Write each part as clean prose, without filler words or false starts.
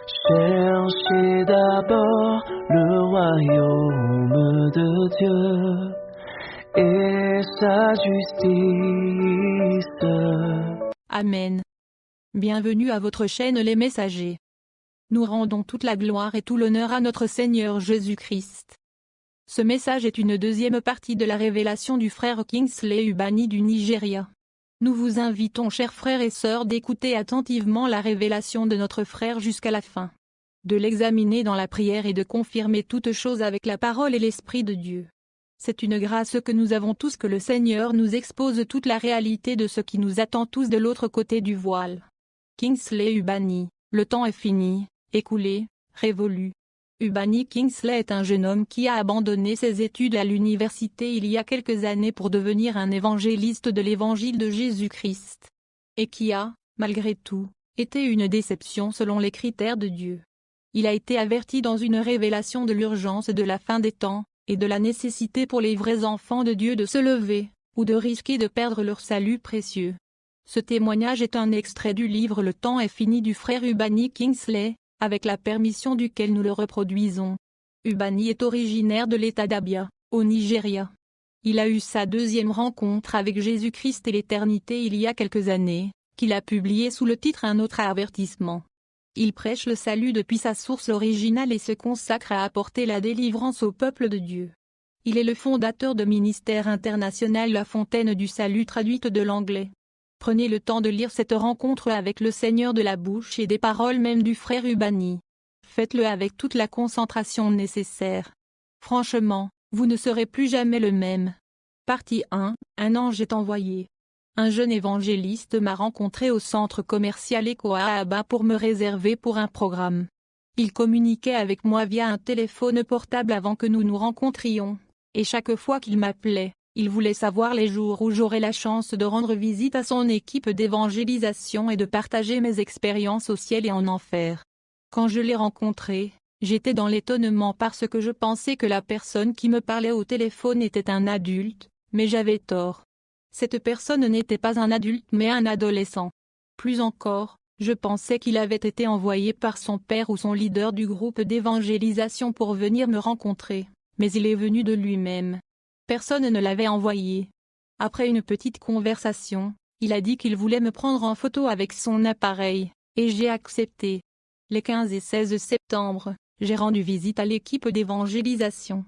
Cherchez d'abord le royaume de Dieu et sa justice. Amen. Bienvenue à votre chaîne Les Messagers. Nous rendons toute la gloire et tout l'honneur à notre Seigneur Jésus-Christ. Ce message est une deuxième partie de la révélation du frère Kingsley Ubani du Nigeria. Nous vous invitons, chers frères et sœurs, d'écouter attentivement la révélation de notre frère jusqu'à la fin, de l'examiner dans la prière et de confirmer toutes choses avec la parole et l'Esprit de Dieu. C'est une grâce que nous avons tous que le Seigneur nous expose toute la réalité de ce qui nous attend tous de l'autre côté du voile. Kingsley Ubani, le temps est fini, écoulé, révolu. Ubani Kingsley est un jeune homme qui a abandonné ses études à l'université il y a quelques années pour devenir un évangéliste de l'évangile de Jésus-Christ. Et qui a, malgré tout, été une déception selon les critères de Dieu. Il a été averti dans une révélation de l'urgence de la fin des temps, et de la nécessité pour les vrais enfants de Dieu de se lever, ou de risquer de perdre leur salut précieux. Ce témoignage est un extrait du livre Le temps est fini du frère Ubani Kingsley, avec la permission duquel nous le reproduisons. Ubani est originaire de l'État d'Abia, au Nigeria. Il a eu sa deuxième rencontre avec Jésus-Christ et l'éternité il y a quelques années, qu'il a publié sous le titre Un autre avertissement. Il prêche le salut depuis sa source originale et se consacre à apporter la délivrance au peuple de Dieu. Il est le fondateur de Ministère International La Fontaine du Salut traduite de l'anglais. Prenez le temps de lire cette rencontre avec le Seigneur de la bouche et des paroles même du frère Ubani. Faites-le avec toute la concentration nécessaire. Franchement, vous ne serez plus jamais le même. Partie 1, un ange est envoyé. Un jeune évangéliste m'a rencontré au centre commercial Eco à Aba pour me réserver pour un programme. Il communiquait avec moi via un téléphone portable avant que nous nous rencontrions, et chaque fois qu'il m'appelait, il voulait savoir les jours où j'aurais la chance de rendre visite à son équipe d'évangélisation et de partager mes expériences au ciel et en enfer. Quand je l'ai rencontré, j'étais dans l'étonnement parce que je pensais que la personne qui me parlait au téléphone était un adulte, mais j'avais tort. Cette personne n'était pas un adulte mais un adolescent. Plus encore, je pensais qu'il avait été envoyé par son père ou son leader du groupe d'évangélisation pour venir me rencontrer, mais il est venu de lui-même. Personne ne l'avait envoyé. Après une petite conversation, il a dit qu'il voulait me prendre en photo avec son appareil, et j'ai accepté. Les 15 et 16 septembre, j'ai rendu visite à l'équipe d'évangélisation.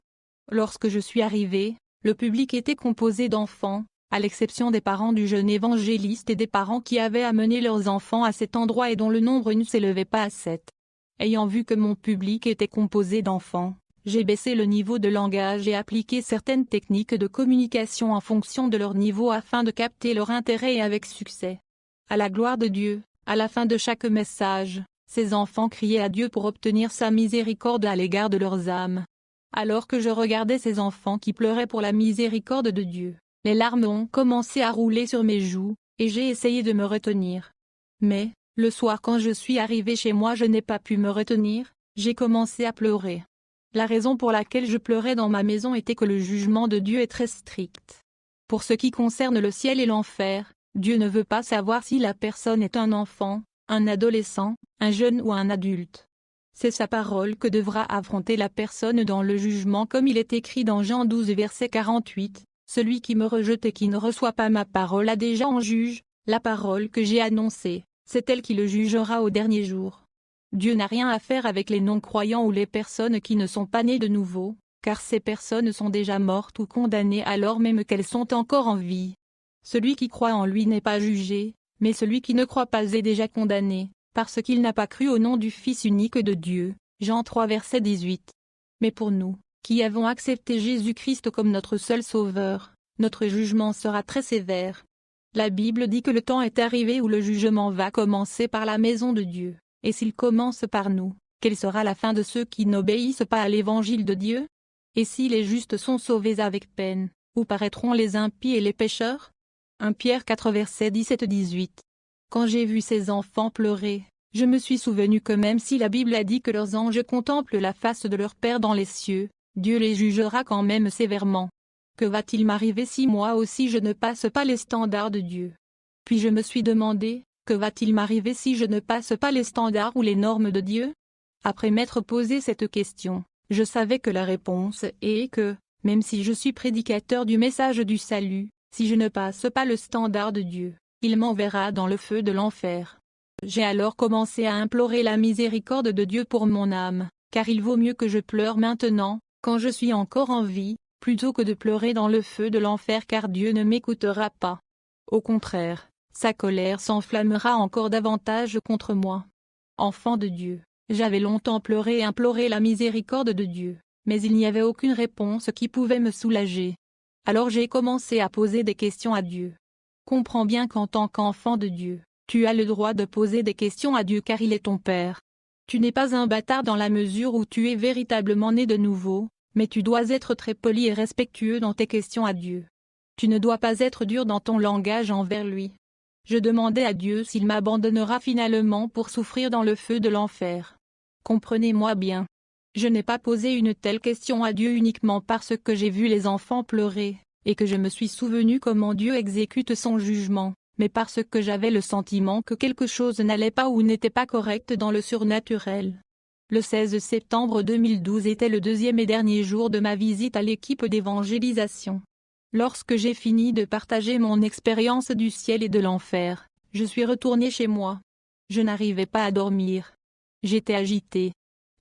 Lorsque je suis arrivé, le public était composé d'enfants, à l'exception des parents du jeune évangéliste et des parents qui avaient amené leurs enfants à cet endroit et dont le nombre ne s'élevait pas à 7. Ayant vu que mon public était composé d'enfants, j'ai baissé le niveau de langage et appliqué certaines techniques de communication en fonction de leur niveau afin de capter leur intérêt et avec succès. À la gloire de Dieu, à la fin de chaque message, ces enfants criaient à Dieu pour obtenir sa miséricorde à l'égard de leurs âmes. Alors que je regardais ces enfants qui pleuraient pour la miséricorde de Dieu, les larmes ont commencé à rouler sur mes joues, et j'ai essayé de me retenir. Mais, le soir quand je suis arrivé chez moi je n'ai pas pu me retenir, j'ai commencé à pleurer. La raison pour laquelle je pleurais dans ma maison était que le jugement de Dieu est très strict. Pour ce qui concerne le ciel et l'enfer, Dieu ne veut pas savoir si la personne est un enfant, un adolescent, un jeune ou un adulte. C'est sa parole que devra affronter la personne dans le jugement comme il est écrit dans Jean 12 verset 48. Celui qui me rejette et qui ne reçoit pas ma parole a déjà en juge, la parole que j'ai annoncée, c'est elle qui le jugera au dernier jour. Dieu n'a rien à faire avec les non-croyants ou les personnes qui ne sont pas nées de nouveau, car ces personnes sont déjà mortes ou condamnées alors même qu'elles sont encore en vie. Celui qui croit en lui n'est pas jugé, mais celui qui ne croit pas est déjà condamné, parce qu'il n'a pas cru au nom du Fils unique de Dieu. Jean 3 verset 18. Mais pour nous, qui avons accepté Jésus-Christ comme notre seul Sauveur, notre jugement sera très sévère. La Bible dit que le temps est arrivé où le jugement va commencer par la maison de Dieu, et s'il commence par nous, quelle sera la fin de ceux qui n'obéissent pas à l'évangile de Dieu? Et si les justes sont sauvés avec peine, où paraîtront les impies et les pécheurs? 1 Pierre 4 versets 17-18. Quand j'ai vu ces enfants pleurer, je me suis souvenu que même si la Bible a dit que leurs anges contemplent la face de leur Père dans les cieux, Dieu les jugera quand même sévèrement. Que va-t-il m'arriver si moi aussi je ne passe pas les standards de Dieu? Puis je me suis demandé, que va-t-il m'arriver si je ne passe pas les standards ou les normes de Dieu? Après m'être posé cette question, je savais que la réponse est que, même si je suis prédicateur du message du salut, si je ne passe pas le standard de Dieu, il m'enverra dans le feu de l'enfer. J'ai alors commencé à implorer la miséricorde de Dieu pour mon âme, car il vaut mieux que je pleure maintenant, quand je suis encore en vie, plutôt que de pleurer dans le feu de l'enfer car Dieu ne m'écoutera pas. Au contraire, sa colère s'enflammera encore davantage contre moi. Enfant de Dieu, j'avais longtemps pleuré et imploré la miséricorde de Dieu, mais il n'y avait aucune réponse qui pouvait me soulager. Alors j'ai commencé à poser des questions à Dieu. Comprends bien qu'en tant qu'enfant de Dieu, tu as le droit de poser des questions à Dieu car il est ton Père. Tu n'es pas un bâtard dans la mesure où tu es véritablement né de nouveau, mais tu dois être très poli et respectueux dans tes questions à Dieu. Tu ne dois pas être dur dans ton langage envers lui. Je demandais à Dieu s'il m'abandonnera finalement pour souffrir dans le feu de l'enfer. Comprenez-moi bien. Je n'ai pas posé une telle question à Dieu uniquement parce que j'ai vu les enfants pleurer, et que je me suis souvenu comment Dieu exécute son jugement, mais parce que j'avais le sentiment que quelque chose n'allait pas ou n'était pas correct dans le surnaturel. Le 16 septembre 2012 était le deuxième et dernier jour de ma visite à l'équipe d'évangélisation. Lorsque j'ai fini de partager mon expérience du ciel et de l'enfer, je suis retourné chez moi. Je n'arrivais pas à dormir. J'étais agité.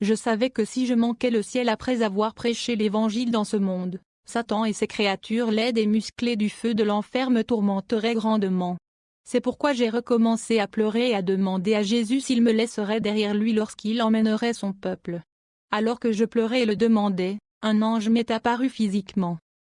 Je savais que si je manquais le ciel après avoir prêché l'évangile dans ce monde, Satan et ses créatures laides et musclées du feu de l'enfer me tourmenteraient grandement. C'est pourquoi j'ai recommencé à pleurer et à demander à Jésus s'il me laisserait derrière lui lorsqu'il emmènerait son peuple. Alors que je pleurais et le demandais, un ange m'est apparu physiquement.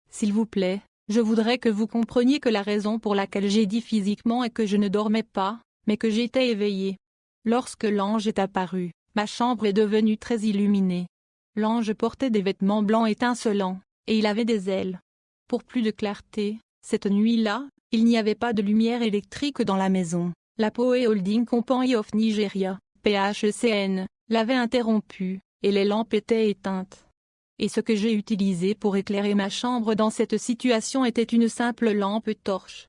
S'il vous plaît, je voudrais que vous compreniez que la raison pour laquelle j'ai dit physiquement est que je ne dormais pas, mais que j'étais éveillé. Lorsque l'ange est apparu, ma chambre est devenue très illuminée. L'ange portait des vêtements blancs étincelants, et il avait des ailes. Pour plus de clarté, cette nuit-là, il n'y avait pas de lumière électrique dans la maison. La Poe Holding Company of Nigeria, PHCN, l'avait interrompu, et les lampes étaient éteintes. Et ce que j'ai utilisé pour éclairer ma chambre dans cette situation était une simple lampe torche.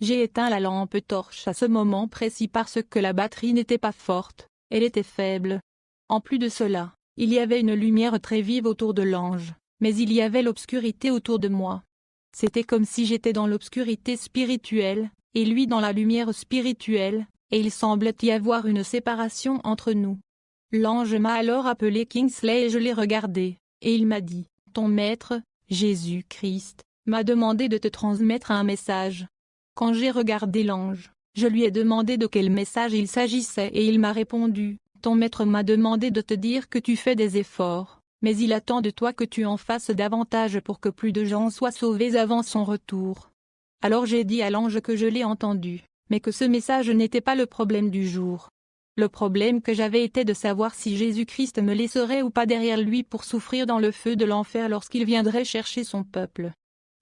J'ai éteint la lampe torche à ce moment précis parce que la batterie n'était pas forte, elle était faible. En plus de cela, il y avait une lumière très vive autour de l'ange, mais il y avait l'obscurité autour de moi. C'était comme si j'étais dans l'obscurité spirituelle, et lui dans la lumière spirituelle, et il semblait y avoir une séparation entre nous. L'ange m'a alors appelé Kingsley et je l'ai regardé, et il m'a dit, « Ton maître, Jésus-Christ, m'a demandé de te transmettre un message. » Quand j'ai regardé l'ange, je lui ai demandé de quel message il s'agissait et il m'a répondu, « Ton maître m'a demandé de te dire que tu fais des efforts, mais il attend de toi que tu en fasses davantage pour que plus de gens soient sauvés avant son retour. » Alors j'ai dit à l'ange que je l'ai entendu, mais que ce message n'était pas le problème du jour. Le problème que j'avais était de savoir si Jésus-Christ me laisserait ou pas derrière lui pour souffrir dans le feu de l'enfer lorsqu'il viendrait chercher son peuple.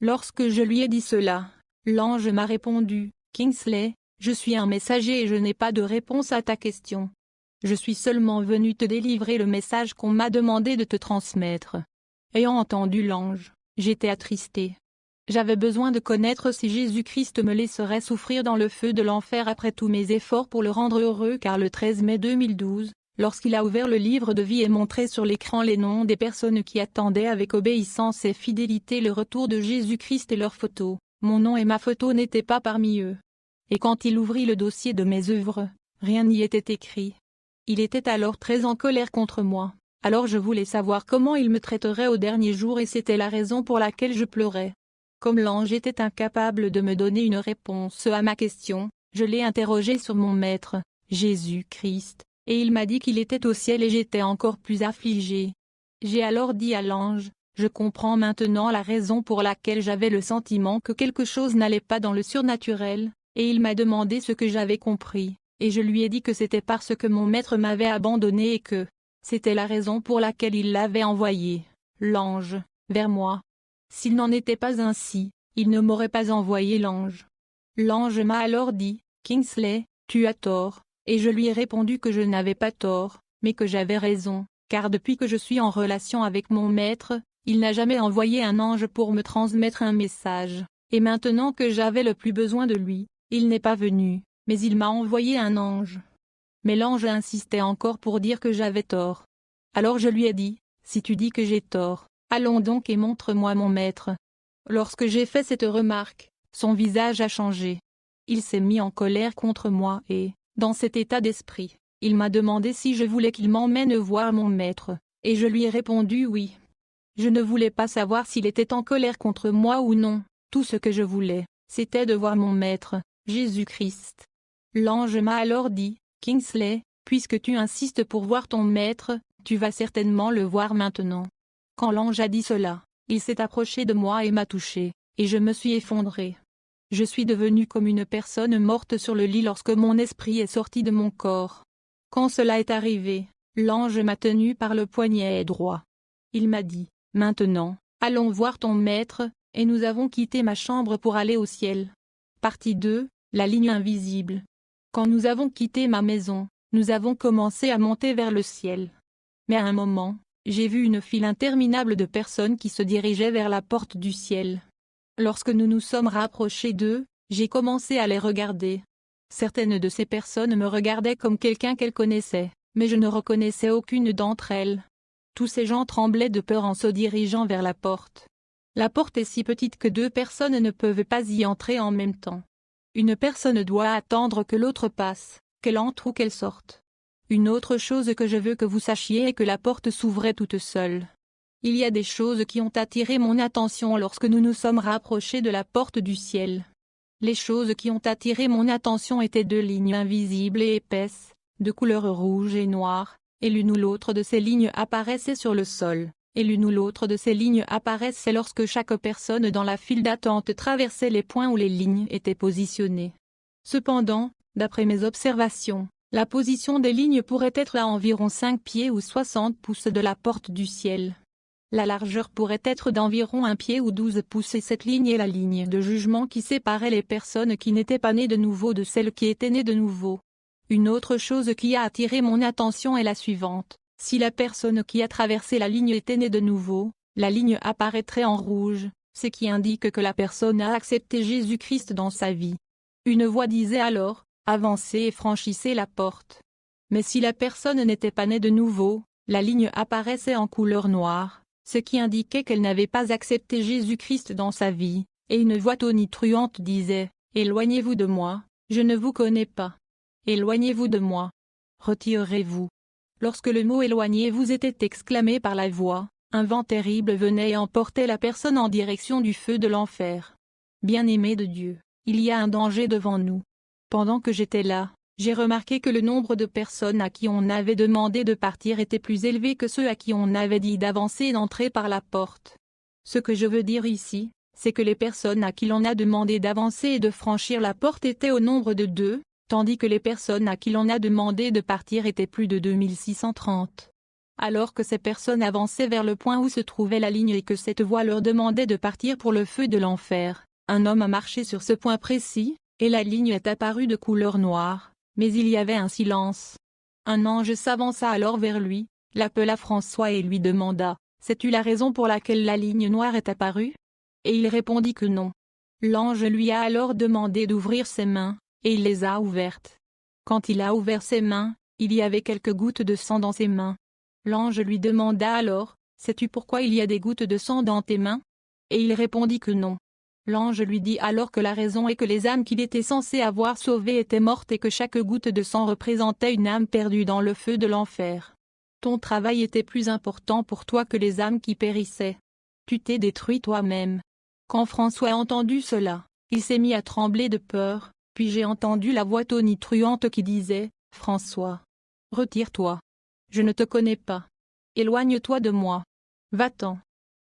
Lorsque je lui ai dit cela, l'ange m'a répondu, « Kingsley, je suis un messager et je n'ai pas de réponse à ta question. Je suis seulement venu te délivrer le message qu'on m'a demandé de te transmettre. » Ayant entendu l'ange, j'étais attristé. J'avais besoin de connaître si Jésus-Christ me laisserait souffrir dans le feu de l'enfer après tous mes efforts pour le rendre heureux car le 13 mai 2012, lorsqu'il a ouvert le livre de vie et montré sur l'écran les noms des personnes qui attendaient avec obéissance et fidélité le retour de Jésus-Christ et leurs photos, mon nom et ma photo n'étaient pas parmi eux. Et quand il ouvrit le dossier de mes œuvres, rien n'y était écrit. Il était alors très en colère contre moi, alors je voulais savoir comment il me traiterait au dernier jour et c'était la raison pour laquelle je pleurais. Comme l'ange était incapable de me donner une réponse à ma question, je l'ai interrogé sur mon maître, Jésus-Christ, et il m'a dit qu'il était au ciel et j'étais encore plus affligé. J'ai alors dit à l'ange, « Je comprends maintenant la raison pour laquelle j'avais le sentiment que quelque chose n'allait pas dans le surnaturel, et il m'a demandé ce que j'avais compris, et je lui ai dit que c'était parce que mon maître m'avait abandonné et que c'était la raison pour laquelle il l'avait envoyé, l'ange, vers moi. S'il n'en était pas ainsi, il ne m'aurait pas envoyé l'ange. » L'ange m'a alors dit, « Kingsley, tu as tort, » et je lui ai répondu que je n'avais pas tort, mais que j'avais raison, car depuis que je suis en relation avec mon maître, il n'a jamais envoyé un ange pour me transmettre un message, et maintenant que j'avais le plus besoin de lui, il n'est pas venu, mais il m'a envoyé un ange. Mais l'ange insistait encore pour dire que j'avais tort. Alors je lui ai dit, si tu dis que j'ai tort, allons donc et montre-moi mon maître. Lorsque j'ai fait cette remarque, son visage a changé. Il s'est mis en colère contre moi et, dans cet état d'esprit, il m'a demandé si je voulais qu'il m'emmène voir mon maître, et je lui ai répondu oui. Je ne voulais pas savoir s'il était en colère contre moi ou non, tout ce que je voulais, c'était de voir mon maître, Jésus-Christ. L'ange m'a alors dit, Kingsley, puisque tu insistes pour voir ton maître, tu vas certainement le voir maintenant. Quand l'ange a dit cela, il s'est approché de moi et m'a touché, et je me suis effondré. Je suis devenu comme une personne morte sur le lit lorsque mon esprit est sorti de mon corps. Quand cela est arrivé, l'ange m'a tenu par le poignet droit. Il m'a dit, maintenant, allons voir ton maître, et nous avons quitté ma chambre pour aller au ciel. Partie 2, la ligne invisible. Quand nous avons quitté ma maison, nous avons commencé à monter vers le ciel. Mais à un moment, j'ai vu une file interminable de personnes qui se dirigeaient vers la porte du ciel. Lorsque nous nous sommes rapprochés d'eux, j'ai commencé à les regarder. Certaines de ces personnes me regardaient comme quelqu'un qu'elles connaissaient, mais je ne reconnaissais aucune d'entre elles. Tous ces gens tremblaient de peur en se dirigeant vers la porte. La porte est si petite que 2 personnes ne peuvent pas y entrer en même temps. Une personne doit attendre que l'autre passe, qu'elle entre ou qu'elle sorte. Une autre chose que je veux que vous sachiez est que la porte s'ouvrait toute seule. Il y a des choses qui ont attiré mon attention lorsque nous nous sommes rapprochés de la porte du ciel. Les choses qui ont attiré mon attention étaient 2 lignes invisibles et épaisses, de couleur rouge et noire, et l'une ou l'autre de ces lignes apparaissait sur le sol, et l'une ou l'autre de ces lignes apparaissait lorsque chaque personne dans la file d'attente traversait les points où les lignes étaient positionnées. Cependant, d'après mes observations, la position des lignes pourrait être à environ 5 pieds ou 60 pouces de la porte du ciel. La largeur pourrait être d'environ 1 pied ou 12 pouces et cette ligne est la ligne de jugement qui séparait les personnes qui n'étaient pas nées de nouveau de celles qui étaient nées de nouveau. Une autre chose qui a attiré mon attention est la suivante. Si la personne qui a traversé la ligne était née de nouveau, la ligne apparaîtrait en rouge, ce qui indique que la personne a accepté Jésus-Christ dans sa vie. Une voix disait alors, avancez et franchissez la porte. Mais si la personne n'était pas née de nouveau, la ligne apparaissait en couleur noire, ce qui indiquait qu'elle n'avait pas accepté Jésus-Christ dans sa vie, et une voix tonitruante disait, éloignez-vous de moi, je ne vous connais pas. Éloignez-vous de moi. Retirez-vous. Lorsque le mot éloignez-vous était exclamé par la voix, un vent terrible venait et emportait la personne en direction du feu de l'enfer. Bien-aimé de Dieu, il y a un danger devant nous. Pendant que j'étais là, j'ai remarqué que le nombre de personnes à qui on avait demandé de partir était plus élevé que ceux à qui on avait dit d'avancer et d'entrer par la porte. Ce que je veux dire ici, c'est que les personnes à qui l'on a demandé d'avancer et de franchir la porte étaient au nombre de 2, tandis que les personnes à qui l'on a demandé de partir étaient plus de 2630. Alors que ces personnes avançaient vers le point où se trouvait la ligne et que cette voix leur demandait de partir pour le feu de l'enfer, un homme a marché sur ce point précis, et la ligne est apparue de couleur noire, mais il y avait un silence. Un ange s'avança alors vers lui, l'appela François et lui demanda, « Sais-tu la raison pour laquelle la ligne noire est apparue ?» Et il répondit que non. L'ange lui a alors demandé d'ouvrir ses mains, et il les a ouvertes. Quand il a ouvert ses mains, il y avait quelques gouttes de sang dans ses mains. L'ange lui demanda alors, « Sais-tu pourquoi il y a des gouttes de sang dans tes mains ?» Et il répondit que non. L'ange lui dit alors que la raison est que les âmes qu'il était censé avoir sauvées étaient mortes et que chaque goutte de sang représentait une âme perdue dans le feu de l'enfer. Ton travail était plus important pour toi que les âmes qui périssaient. Tu t'es détruit toi-même. Quand François a entendu cela, il s'est mis à trembler de peur, puis j'ai entendu la voix tonitruante qui disait, « François, retire-toi. Je ne te connais pas. Éloigne-toi de moi. Va-t'en. »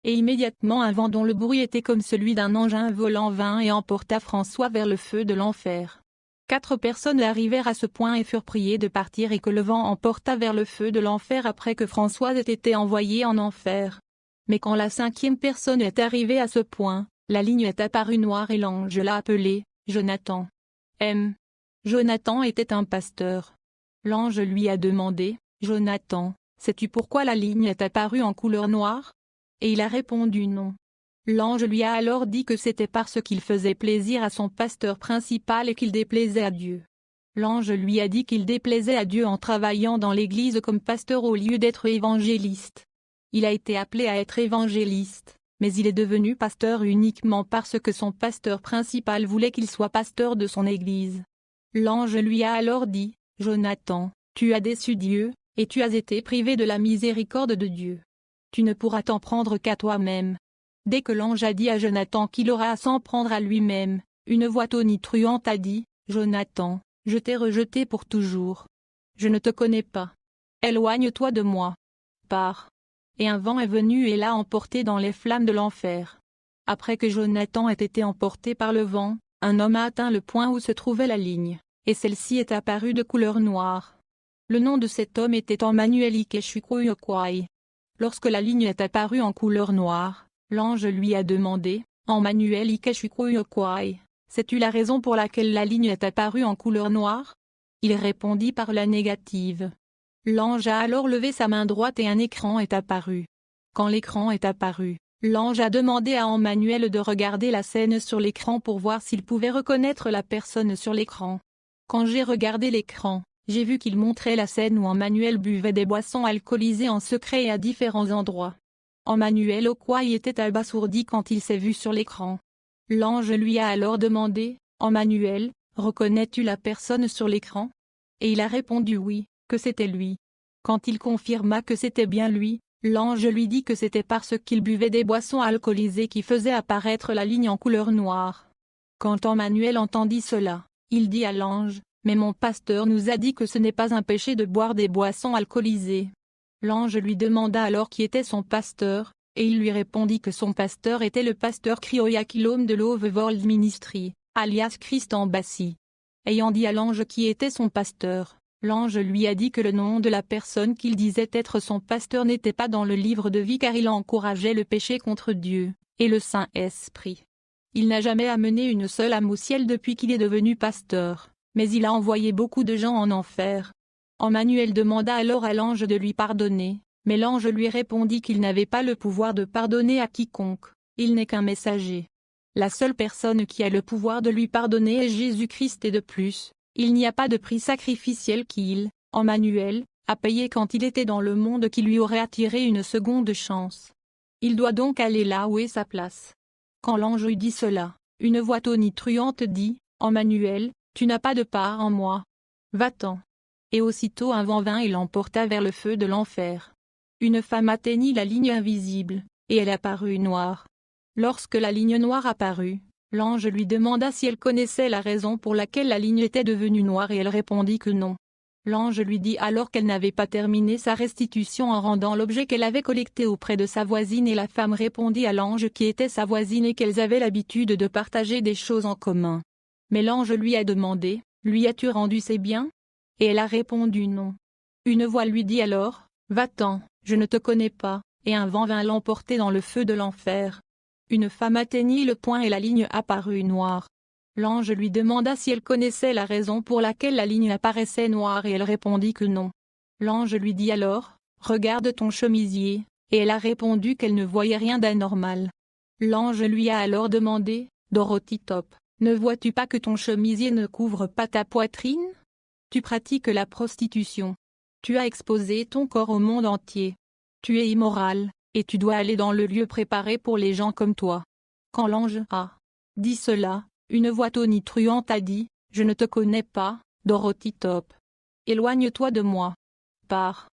Et immédiatement un vent dont le bruit était comme celui d'un engin volant vint et emporta François vers le feu de l'enfer. 4 personnes arrivèrent à ce point et furent priées de partir et que le vent emporta vers le feu de l'enfer après que François ait été envoyé en enfer. Mais quand la 5e personne est arrivée à ce point, la ligne est apparue noire et l'ange l'a appelé, Jonathan. Jonathan était un pasteur. L'ange lui a demandé, « Jonathan, sais-tu pourquoi la ligne est apparue en couleur noire ?» Et il a répondu non. L'ange lui a alors dit que c'était parce qu'il faisait plaisir à son pasteur principal et qu'il déplaisait à Dieu. L'ange lui a dit qu'il déplaisait à Dieu en travaillant dans l'église comme pasteur au lieu d'être évangéliste. Il a été appelé à être évangéliste, mais il est devenu pasteur uniquement parce que son pasteur principal voulait qu'il soit pasteur de son église. L'ange lui a alors dit, « Jonathan, tu as déçu Dieu, et tu as été privé de la miséricorde de Dieu. Tu ne pourras t'en prendre qu'à toi-même. » Dès que l'ange a dit à Jonathan qu'il aura à s'en prendre à lui-même, une voix tonitruante a dit, « Jonathan, je t'ai rejeté pour toujours. Je ne te connais pas. Éloigne-toi de moi. Pars. » Et un vent est venu et l'a emporté dans les flammes de l'enfer. Après que Jonathan ait été emporté par le vent, un homme a atteint le point où se trouvait la ligne, et celle-ci est apparue de couleur noire. Le nom de cet homme était Emmanuel Ikeshukoyokwai. Lorsque la ligne est apparue en couleur noire, l'ange lui a demandé, « Emmanuel Ikeshukoyokwai, sais-tu la raison pour laquelle la ligne est apparue en couleur noire ?» Il répondit par la négative. L'ange a alors levé sa main droite et un écran est apparu. Quand l'écran est apparu, l'ange a demandé à Emmanuel de regarder la scène sur l'écran pour voir s'il pouvait reconnaître la personne sur l'écran. Quand j'ai regardé l'écran, j'ai vu qu'il montrait la scène où Emmanuel buvait des boissons alcoolisées en secret et à différents endroits. Emmanuel Okwai était abasourdi quand il s'est vu sur l'écran. L'ange lui a alors demandé, « Emmanuel, reconnais-tu la personne sur l'écran ?» Et il a répondu oui, que c'était lui. Quand il confirma que c'était bien lui, l'ange lui dit que c'était parce qu'il buvait des boissons alcoolisées qui faisaient apparaître la ligne en couleur noire. Quand Emmanuel entendit cela, il dit à l'ange, « Mais mon pasteur nous a dit que ce n'est pas un péché de boire des boissons alcoolisées. » L'ange lui demanda alors qui était son pasteur, et il lui répondit que son pasteur était le pasteur Krioyakilom de l'Overworld Ministry, alias Christ Embassy. Ayant dit à l'ange qui était son pasteur, l'ange lui a dit que le nom de la personne qu'il disait être son pasteur n'était pas dans le livre de vie car il encourageait le péché contre Dieu, et le Saint-Esprit. Il n'a jamais amené une seule âme au ciel depuis qu'il est devenu pasteur, mais il a envoyé beaucoup de gens en enfer. Emmanuel demanda alors à l'ange de lui pardonner, mais l'ange lui répondit qu'il n'avait pas le pouvoir de pardonner à quiconque, il n'est qu'un messager. La seule personne qui a le pouvoir de lui pardonner est Jésus-Christ et de plus, il n'y a pas de prix sacrificiel qu'il, Emmanuel, a payé quand il était dans le monde qui lui aurait attiré une seconde chance. Il doit donc aller là où est sa place. Quand l'ange eut dit cela, une voix tonitruante dit, « Emmanuel, tu n'as pas de part en moi. Va-t'en. » Et aussitôt un vent vint et l'emporta vers le feu de l'enfer. Une femme atteignit la ligne invisible, et elle apparut noire. Lorsque la ligne noire apparut, l'ange lui demanda si elle connaissait la raison pour laquelle la ligne était devenue noire et elle répondit que non. L'ange lui dit alors qu'elle n'avait pas terminé sa restitution en rendant l'objet qu'elle avait collecté auprès de sa voisine et la femme répondit à l'ange qui était sa voisine et qu'elles avaient l'habitude de partager des choses en commun. Mais l'ange lui a demandé, « Lui as-tu rendu ses biens ?» Et elle a répondu non. Une voix lui dit alors, « Va-t'en, je ne te connais pas », et un vent vint l'emporter dans le feu de l'enfer. Une femme atteignit le point et la ligne apparut noire. L'ange lui demanda si elle connaissait la raison pour laquelle la ligne apparaissait noire et elle répondit que non. L'ange lui dit alors, « Regarde ton chemisier », et elle a répondu qu'elle ne voyait rien d'anormal. L'ange lui a alors demandé, « Dorothy Top, ne vois-tu pas que ton chemisier ne couvre pas ta poitrine ? Tu pratiques la prostitution. Tu as exposé ton corps au monde entier. Tu es immoral, et tu dois aller dans le lieu préparé pour les gens comme toi. » Quand l'ange a dit cela, une voix tonitruante a dit, « Je ne te connais pas, Dorothy Top. Éloigne-toi de moi. Pars. »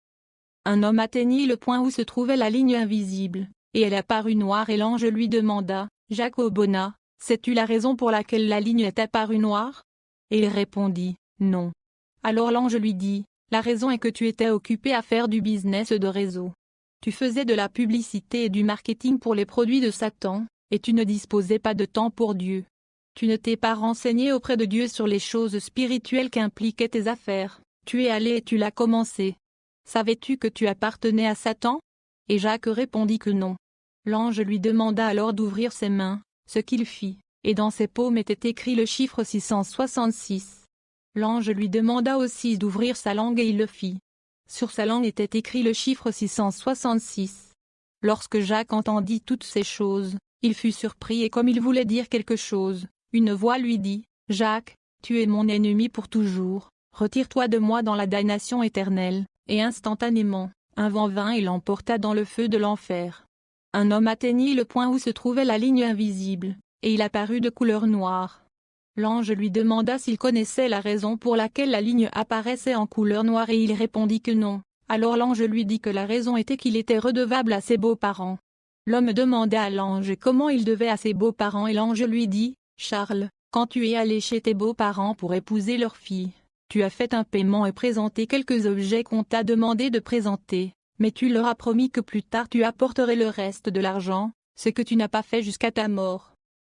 Un homme atteignit le point où se trouvait la ligne invisible, et elle apparut noire et l'ange lui demanda, « Jacques Obona, sais-tu la raison pour laquelle la ligne est apparue noire ?» Et il répondit, « Non. » Alors l'ange lui dit, « La raison est que tu étais occupé à faire du business de réseau. Tu faisais de la publicité et du marketing pour les produits de Satan, et tu ne disposais pas de temps pour Dieu. Tu ne t'es pas renseigné auprès de Dieu sur les choses spirituelles qu'impliquaient tes affaires, tu es allé et tu l'as commencé. Savais-tu que tu appartenais à Satan ?» Et Jacques répondit que non. L'ange lui demanda alors d'ouvrir ses mains, ce qu'il fit, et dans ses paumes était écrit le chiffre 666. L'ange lui demanda aussi d'ouvrir sa langue et il le fit. Sur sa langue était écrit le chiffre 666. Lorsque Jacques entendit toutes ces choses, il fut surpris et comme il voulait dire quelque chose, une voix lui dit, « Jacques, tu es mon ennemi pour toujours, retire-toi de moi dans la damnation éternelle. Et instantanément, un vent vint et l'emporta dans le feu de l'enfer. Un homme atteignit le point où se trouvait la ligne invisible, et il apparut de couleur noire. L'ange lui demanda s'il connaissait la raison pour laquelle la ligne apparaissait en couleur noire et il répondit que non. Alors l'ange lui dit que la raison était qu'il était redevable à ses beaux-parents. L'homme demanda à l'ange comment il devait à ses beaux-parents et l'ange lui dit, « Charles, quand tu es allé chez tes beaux-parents pour épouser leur fille, tu as fait un paiement et présenté quelques objets qu'on t'a demandé de présenter, mais tu leur as promis que plus tard tu apporterais le reste de l'argent, ce que tu n'as pas fait jusqu'à ta mort.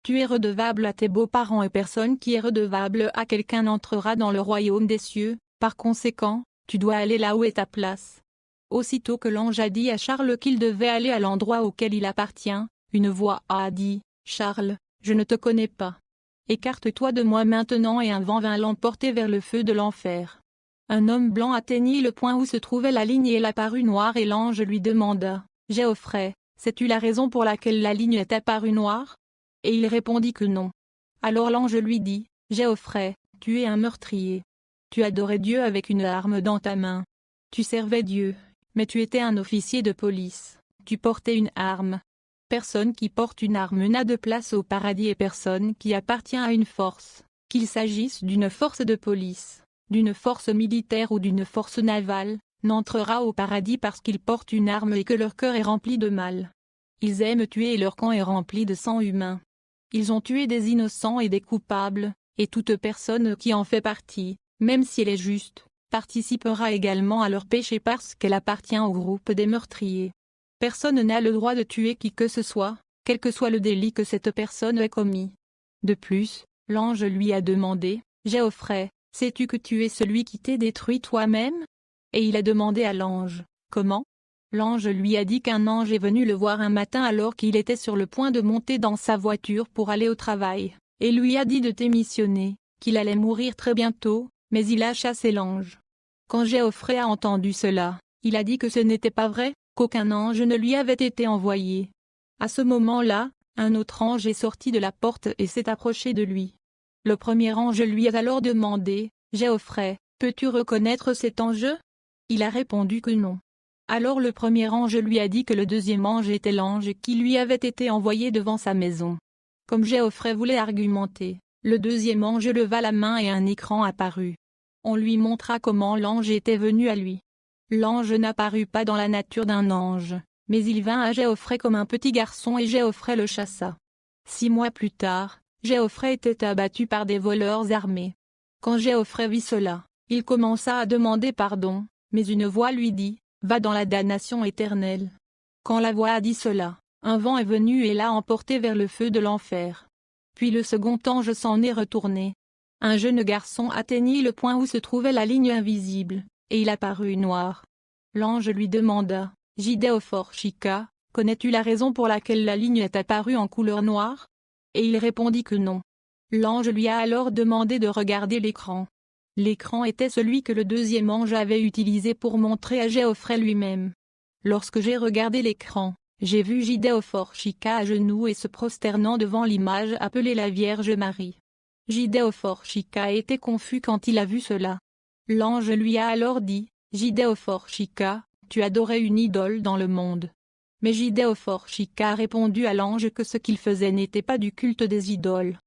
Tu es redevable à tes beaux-parents et personne qui est redevable à quelqu'un n'entrera dans le royaume des cieux, par conséquent, tu dois aller là où est ta place. » Aussitôt que l'ange a dit à Charles qu'il devait aller à l'endroit auquel il appartient, une voix a dit, « Charles, je ne te connais pas. Écarte-toi de moi maintenant » et un vent vint l'emporter vers le feu de l'enfer. Un homme blanc atteignit le point où se trouvait la ligne et elle apparut noire et l'ange lui demanda, « Géoffrey, sais-tu la raison pour laquelle la ligne est apparue noire ?» Et il répondit que non. Alors l'ange lui dit, « Géoffrey, tu es un meurtrier. Tu adorais Dieu avec une arme dans ta main. Tu servais Dieu, mais tu étais un officier de police, tu portais une arme. Personne qui porte une arme n'a de place au paradis et personne qui appartient à une force, qu'il s'agisse d'une force de police, d'une force militaire ou d'une force navale, n'entrera au paradis parce qu'ils portent une arme et que leur cœur est rempli de mal. Ils aiment tuer et leur camp est rempli de sang humain. Ils ont tué des innocents et des coupables, et toute personne qui en fait partie, même si elle est juste, participera également à leur péché parce qu'elle appartient au groupe des meurtriers. Personne n'a le droit de tuer qui que ce soit, quel que soit le délit que cette personne ait commis. De plus, l'ange lui a demandé, « Géoffrey, sais-tu que tu es celui qui t'est détruit toi-même ?» Et il a demandé à l'ange, « Comment ?» L'ange lui a dit qu'un ange est venu le voir un matin alors qu'il était sur le point de monter dans sa voiture pour aller au travail, et lui a dit de démissionner, qu'il allait mourir très bientôt, mais il a chassé l'ange. Quand Géoffrey a entendu cela, il a dit que ce n'était pas vrai, qu'aucun ange ne lui avait été envoyé. À ce moment-là, un autre ange est sorti de la porte et s'est approché de lui. Le premier ange lui a alors demandé, « Géoffrey, peux-tu reconnaître cet ange ?» Il a répondu que non. Alors le premier ange lui a dit que le deuxième ange était l'ange qui lui avait été envoyé devant sa maison. Comme Géoffrey voulait argumenter, le deuxième ange leva la main et un écran apparut. On lui montra comment l'ange était venu à lui. L'ange n'apparut pas dans la nature d'un ange, mais il vint à Géoffrey comme un petit garçon et Géoffrey le chassa. 6 mois plus tard, Géoffrey était abattu par des voleurs armés. Quand Géoffrey vit cela, il commença à demander pardon, mais une voix lui dit, « Va dans la damnation éternelle. » Quand la voix a dit cela, un vent est venu et l'a emporté vers le feu de l'enfer. Puis le second ange s'en est retourné. Un jeune garçon atteignit le point où se trouvait la ligne invisible, et il apparut noir. L'ange lui demanda, « Jidéophore Chica, connais-tu la raison pour laquelle la ligne est apparue en couleur noire ?» Et il répondit que non. L'ange lui a alors demandé de regarder l'écran. L'écran était celui que le deuxième ange avait utilisé pour montrer à Géoffrey lui-même. Lorsque j'ai regardé l'écran, j'ai vu Jidéophore Chica à genoux et se prosternant devant l'image appelée la Vierge Marie. Jidéophore Chica était confus quand il a vu cela. L'ange lui a alors dit, « Jidéophore Chica, tu adorais une idole dans le monde. » Mais Jidéophore Chica a répondu à l'ange que ce qu'il faisait n'était pas du culte des idoles.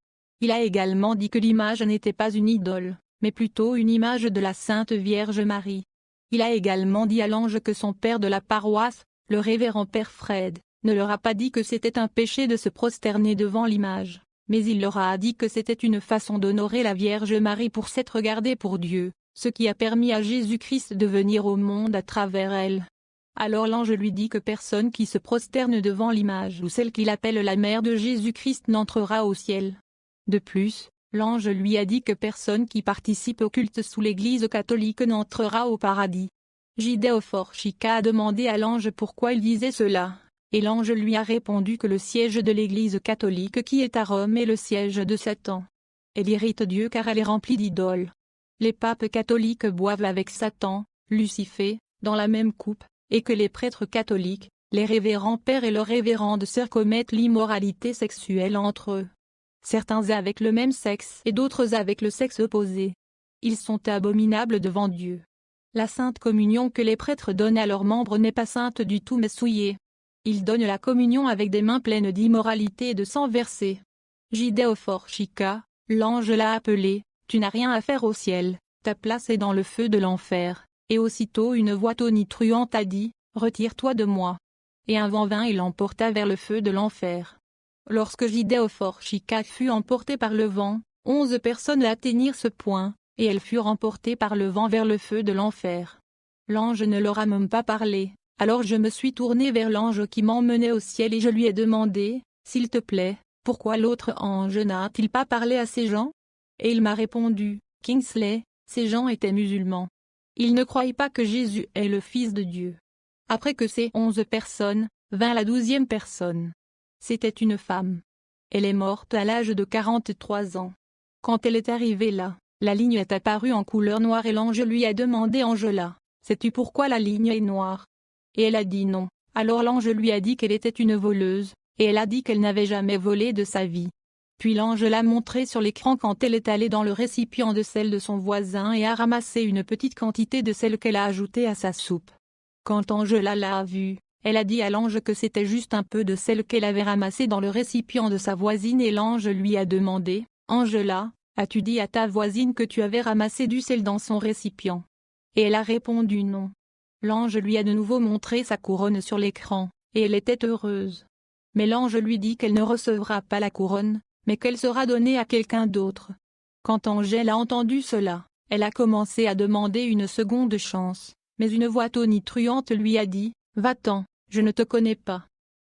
Il a également dit que l'image n'était pas une idole, mais plutôt une image de la Sainte Vierge Marie. Il a également dit à l'ange que son père de la paroisse, le révérend père Fred, ne leur a pas dit que c'était un péché de se prosterner devant l'image, mais il leur a dit que c'était une façon d'honorer la Vierge Marie pour s'être gardée pour Dieu, ce qui a permis à Jésus-Christ de venir au monde à travers elle. Alors l'ange lui dit que personne qui se prosterne devant l'image ou celle qu'il appelle la mère de Jésus-Christ n'entrera au ciel. De plus, l'ange lui a dit que personne qui participe au culte sous l'Église catholique n'entrera au paradis. Jidéophore Chica a demandé à l'ange pourquoi il disait cela, et l'ange lui a répondu que le siège de l'Église catholique qui est à Rome est le siège de Satan. Elle irrite Dieu car elle est remplie d'idoles. Les papes catholiques boivent avec Satan, Lucifer, dans la même coupe, et que les prêtres catholiques, les révérends pères et leurs révérendes sœurs commettent l'immoralité sexuelle entre eux. Certains avec le même sexe et d'autres avec le sexe opposé. Ils sont abominables devant Dieu. La sainte communion que les prêtres donnent à leurs membres n'est pas sainte du tout mais souillée. Ils donnent la communion avec des mains pleines d'immoralité et de sang versé. Jidéophorchika, l'ange l'a appelé, tu n'as rien à faire au ciel, ta place est dans le feu de l'enfer. Et aussitôt une voix tonitruante a dit, retire-toi de moi. Et un vent vint et l'emporta vers le feu de l'enfer. Lorsque Jidéophorchika fut emporté par le vent, 11 personnes atteignirent ce point, et elles furent emportées par le vent vers le feu de l'enfer. L'ange ne leur a même pas parlé, alors je me suis tourné vers l'ange qui m'emmenait au ciel et je lui ai demandé, s'il te plaît, pourquoi l'autre ange n'a-t-il pas parlé à ces gens? Et il m'a répondu, Kingsley, ces gens étaient musulmans. Ils ne croyaient pas que Jésus est le Fils de Dieu. Après que ces 11 personnes, vint la 12e personne. C'était une femme. Elle est morte à l'âge de 43 ans. Quand elle est arrivée là, la ligne est apparue en couleur noire et l'ange lui a demandé Angela, sais-tu pourquoi la ligne est noire? Et elle a dit non. Alors l'ange lui a dit qu'elle était une voleuse, et elle a dit qu'elle n'avait jamais volé de sa vie. Puis l'ange l'a montré sur l'écran quand elle est allée dans le récipient de sel de son voisin et a ramassé une petite quantité de sel qu'elle a ajouté à sa soupe. Quand Angela l'a vue, elle a dit à l'ange que c'était juste un peu de sel qu'elle avait ramassé dans le récipient de sa voisine et l'ange lui a demandé, Angela, as-tu dit à ta voisine que tu avais ramassé du sel dans son récipient? Et elle a répondu non. L'ange lui a de nouveau montré sa couronne sur l'écran, et elle était heureuse. Mais l'ange lui dit qu'elle ne recevra pas la couronne, mais qu'elle sera donnée à quelqu'un d'autre. Quand Angèle a entendu cela, elle a commencé à demander une seconde chance, mais une voix tonitruante lui a dit, « Va-t'en, je ne te connais pas. »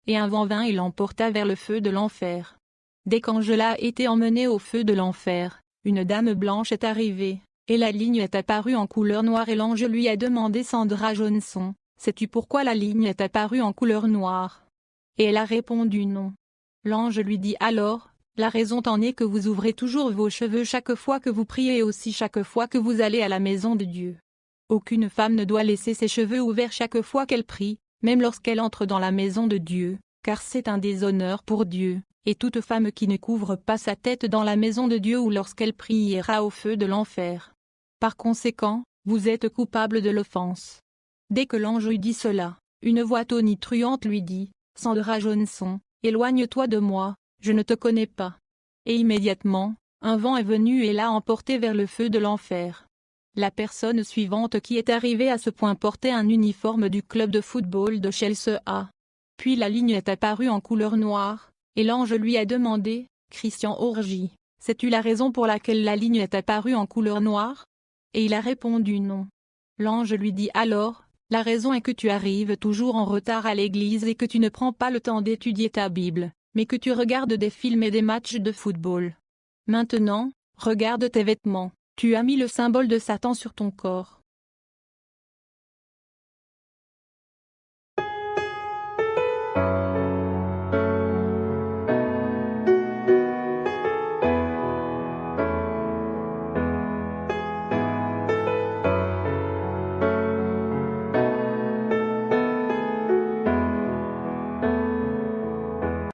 Et un vent vint et l'emporta vers le feu de l'enfer. Dès qu'Angela a été emmenée au feu de l'enfer, une dame blanche est arrivée, et la ligne est apparue en couleur noire et l'ange lui a demandé Sandra Johnson, « Sais-tu pourquoi la ligne est apparue en couleur noire ?» Et elle a répondu non. L'ange lui dit alors, la raison en est que vous ouvrez toujours vos cheveux chaque fois que vous priez et aussi chaque fois que vous allez à la maison de Dieu. Aucune femme ne doit laisser ses cheveux ouverts chaque fois qu'elle prie, même lorsqu'elle entre dans la maison de Dieu, car c'est un déshonneur pour Dieu, et toute femme qui ne couvre pas sa tête dans la maison de Dieu ou lorsqu'elle prie ira au feu de l'enfer. Par conséquent, vous êtes coupable de l'offense. Dès que l'ange lui dit cela, une voix tonitruante lui dit, Sandra Johnson, éloigne-toi de moi, je ne te connais pas. Et immédiatement, un vent est venu et l'a emporté vers le feu de l'enfer. La personne suivante qui est arrivée à ce point portait un uniforme du club de football de Chelsea. Puis la ligne est apparue en couleur noire, et l'ange lui a demandé, Christian Orgy, sais-tu la raison pour laquelle la ligne est apparue en couleur noire? Et il a répondu non. L'ange lui dit alors, la raison est que tu arrives toujours en retard à l'église et que tu ne prends pas le temps d'étudier ta Bible, mais que tu regardes des films et des matchs de football. Maintenant, regarde tes vêtements, tu as mis le symbole de Satan sur ton corps.